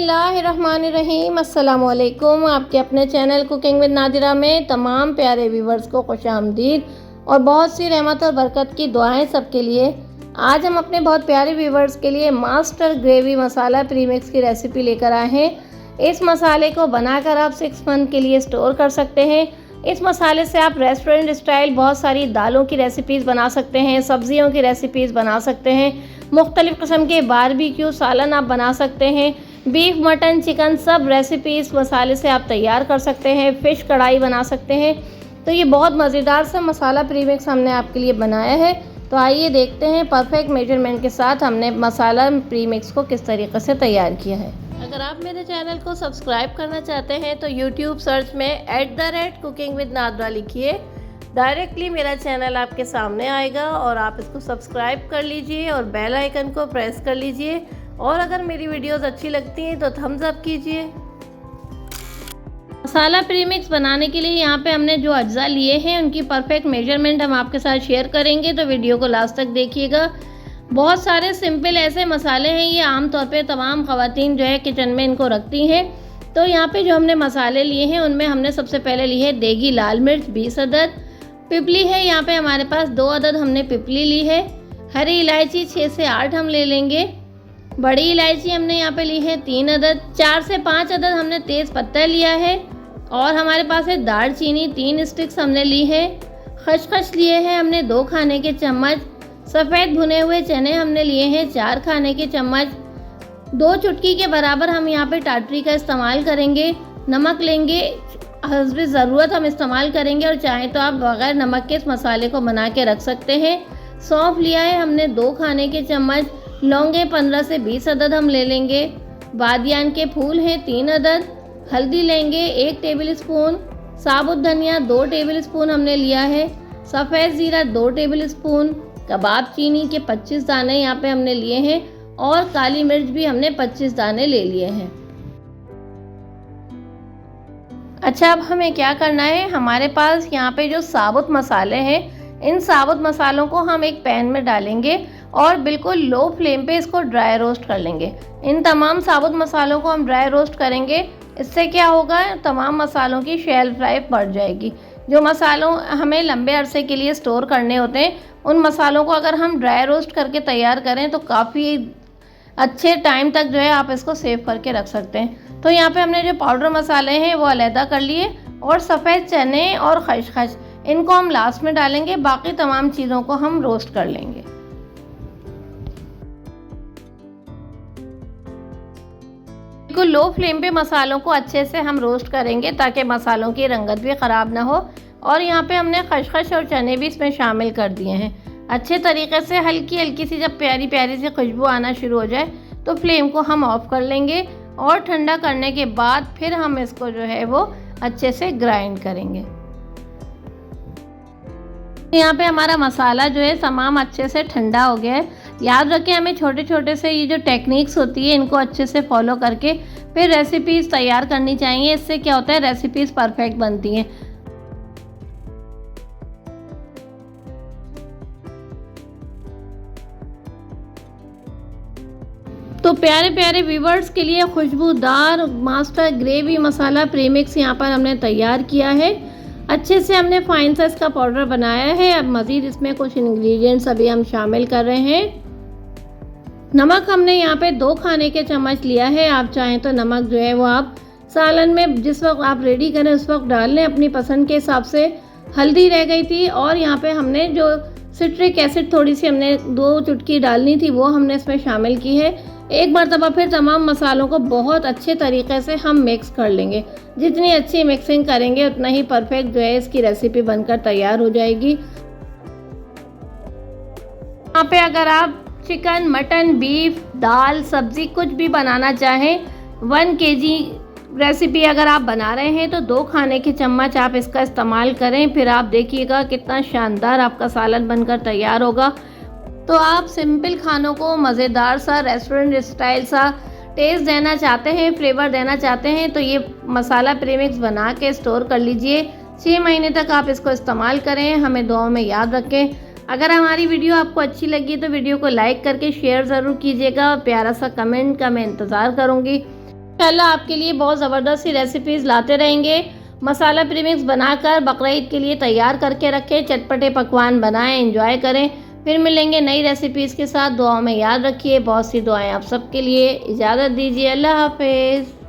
बिस्मिल्लाहिर्रहमानिर्रहीम। अस्सलाम वालेकुम। आपके अपने चैनल कुकिंग विद नादिरा में तमाम प्यारे व्यूवर्स को खुशामदीद और बहुत सी रहमत और बरकत की दुआएं सबके लिए। आज हम अपने बहुत प्यारे व्यूवर्स के लिए मास्टर ग्रेवी मसाला प्रीमिक्स की रेसिपी लेकर आए हैं। इस मसाले को बनाकर आप 6 मंथ के लिए स्टोर कर सकते हैं। इस मसाले से आप रेस्टोरेंट स्टाइल बहुत सारी दालों की रेसिपीज़ बना सकते हैं, सब्जियों की रेसिपीज़ बना सकते हैं, मुख्तलिफ़ किस्म के बारबेक्यू सालन आप बना सकते हैं, बीफ मटन चिकन सब रेसिपी इस मसाले से आप तैयार कर सकते हैं, फ़िश कढ़ाई बना सकते हैं। तो ये बहुत मज़ेदार सा मसाला प्रीमिक्स हमने आपके लिए बनाया है। तो आइए देखते हैं परफेक्ट मेजरमेंट के साथ हमने मसाला प्रीमिक्स को किस तरीके से तैयार किया है। अगर आप मेरे चैनल को सब्सक्राइब करना चाहते हैं तो यूट्यूब सर्च में @कुकिंग विद नादिरा लिखिए, डायरेक्टली मेरा चैनल आपके सामने आएगा और आप इसको सब्सक्राइब कर लीजिए और बेल आइकन को प्रेस कर लीजिए। और अगर मेरी वीडियोस अच्छी लगती हैं तो थम्स अप कीजिए। मसाला प्रीमिक्स बनाने के लिए यहाँ पे हमने जो अज्जा लिए हैं उनकी परफेक्ट मेजरमेंट हम आपके साथ शेयर करेंगे, तो वीडियो को लास्ट तक देखिएगा। बहुत सारे सिंपल ऐसे मसाले हैं, ये आमतौर पे तमाम ख़वातीन जो है किचन में इनको रखती हैं। तो यहाँ पे जो हमने मसाले लिए हैं उनमें हमने सबसे पहले ली है देगी लाल मिर्च 20 अदद, पिपली है यहाँ पे हमारे पास 2 अदद हमने पिपली ली है, हरी इलायची 6 से 8 हम ले लेंगे, बड़ी इलायची हमने यहाँ पे ली है 3 अदद, 4 से 5 अदद हमने तेज़ पत्ता लिया है और हमारे पास है दालचीनी 3 स्टिक्स हमने ली है, खसखस लिए हैं हमने 2 खाने के चम्मच, सफ़ेद भुने हुए चने हमने लिए हैं 4 खाने के चम्मच, 2 चुटकी के बराबर हम यहाँ पे टाटरी का इस्तेमाल करेंगे, नमक लेंगे हस्बे ज़रूरत हम इस्तेमाल करेंगे और चाहें तो आप बग़ैर नमक के इस मसाले को बना के रख सकते हैं। सौंफ लिया है हमने 2 खाने के चम्मच, लौंगे 15 से 20 अदद हम ले लेंगे, बादियान के फूल हैं 3 अदद, हल्दी लेंगे 1 टेबल स्पून, साबुत धनिया 2 टेबल स्पून हमने लिया है, सफ़ेद ज़ीरा 2 टेबल स्पून, कबाब चीनी के 25 दाने यहाँ पे हमने लिए हैं और काली मिर्च भी हमने 25 दाने ले लिए हैं। अच्छा, अब हमें क्या करना है, हमारे पास यहाँ पे जो साबुत मसाले हैं इन साबुत मसालों को हम एक पैन में डालेंगे और बिल्कुल लो फ्लेम पे इसको ड्राई रोस्ट कर लेंगे। इन तमाम साबुत मसालों को हम ड्राई रोस्ट करेंगे, इससे क्या होगा, तमाम मसालों की शेल्फ लाइफ बढ़ जाएगी। जो मसालों हमें लंबे अरसे के लिए स्टोर करने होते हैं उन मसालों को अगर हम ड्राई रोस्ट करके तैयार करें तो काफ़ी अच्छे टाइम तक जो है आप इसको सेव करके रख सकते हैं। तो यहाँ पे हमने जो पाउडर मसाले हैं वो अलहदा कर लिए और सफ़ेद चने और खसखस इनको हम लास्ट में डालेंगे, बाकी तमाम चीज़ों को हम रोस्ट कर लेंगे। बिल्कुल लो फ्लेम पे मसालों को अच्छे से हम रोस्ट करेंगे ताकि मसालों की रंगत भी ख़राब ना हो। और यहाँ पे हमने खसखस और चने भी इसमें शामिल कर दिए हैं। अच्छे तरीके से हल्की हल्की सी जब प्यारी प्यारी सी खुशबू आना शुरू हो जाए तो फ्लेम को हम ऑफ कर लेंगे और ठंडा करने के बाद फिर हम इसको जो है वो अच्छे से ग्राइंड करेंगे। यहाँ पे हमारा मसाला जो है तमाम अच्छे से ठंडा हो गया है। याद रखें हमें छोटे छोटे से ये जो टेक्निक्स होती है इनको अच्छे से फॉलो करके फिर रेसिपीज़ तैयार करनी चाहिए। इससे क्या होता है, रेसिपीज़ परफेक्ट बनती हैं। तो प्यारे प्यारे व्यूवर्स के लिए खुशबूदार मास्टर ग्रेवी मसाला प्रीमिक्स यहाँ पर हमने तैयार किया है। अच्छे से हमने फाइन साइज का पाउडर बनाया है। अब मज़ीद इसमें कुछ इंग्रेडिएंट्स अभी हम शामिल कर रहे हैं। नमक हमने यहाँ पे 2 खाने के चम्मच लिया है। आप चाहें तो नमक जो है वो आप सालन में जिस वक्त आप रेडी करें उस वक्त डाल लें अपनी पसंद के हिसाब से। हल्दी रह गई थी और यहाँ पे हमने जो सिट्रिक एसिड थोड़ी सी हमने 2 चुटकी डालनी थी वो हमने इसमें शामिल की है। एक मरतबा फिर तमाम मसालों को बहुत अच्छे तरीके से हम मिक्स कर लेंगे। जितनी अच्छी मिक्सिंग करेंगे उतना ही परफेक्ट जो है इसकी रेसिपी बनकर तैयार हो जाएगी। यहाँ पे अगर आप चिकन मटन बीफ दाल सब्ज़ी कुछ भी बनाना चाहें 1 kg रेसिपी अगर आप बना रहे हैं तो 2 खाने के चम्मच आप इसका इस्तेमाल करें। फिर आप देखिएगा कितना शानदार आपका सालन बनकर तैयार होगा। तो आप सिंपल खानों को मज़ेदार सा रेस्टोरेंट स्टाइल सा टेस्ट देना चाहते हैं, फ्लेवर देना चाहते हैं तो ये मसाला प्रीमिक्स बना के स्टोर कर लीजिए। 6 महीने तक आप इसको इस्तेमाल करें। हमें दुआओं में याद रखें। अगर हमारी वीडियो आपको अच्छी लगी तो वीडियो को लाइक करके शेयर ज़रूर कीजिएगा और प्यारा सा कमेंट का मैं इंतज़ार करूँगी। इंशाल्लाह आपके लिए बहुत ज़बरदस्त सी रेसिपीज़ लाते रहेंगे। मसाला प्रीमिक्स बनाकर बकरा ईद के लिए तैयार करके रखें, चटपटे पकवान बनाएं, एंजॉय करें। फिर मिलेंगे नई रेसिपीज़ के साथ। दुआओं में याद रखिए, बहुत सी दुआएं आप सबके लिए। इजाज़त दीजिए, अल्लाह हाफिज़।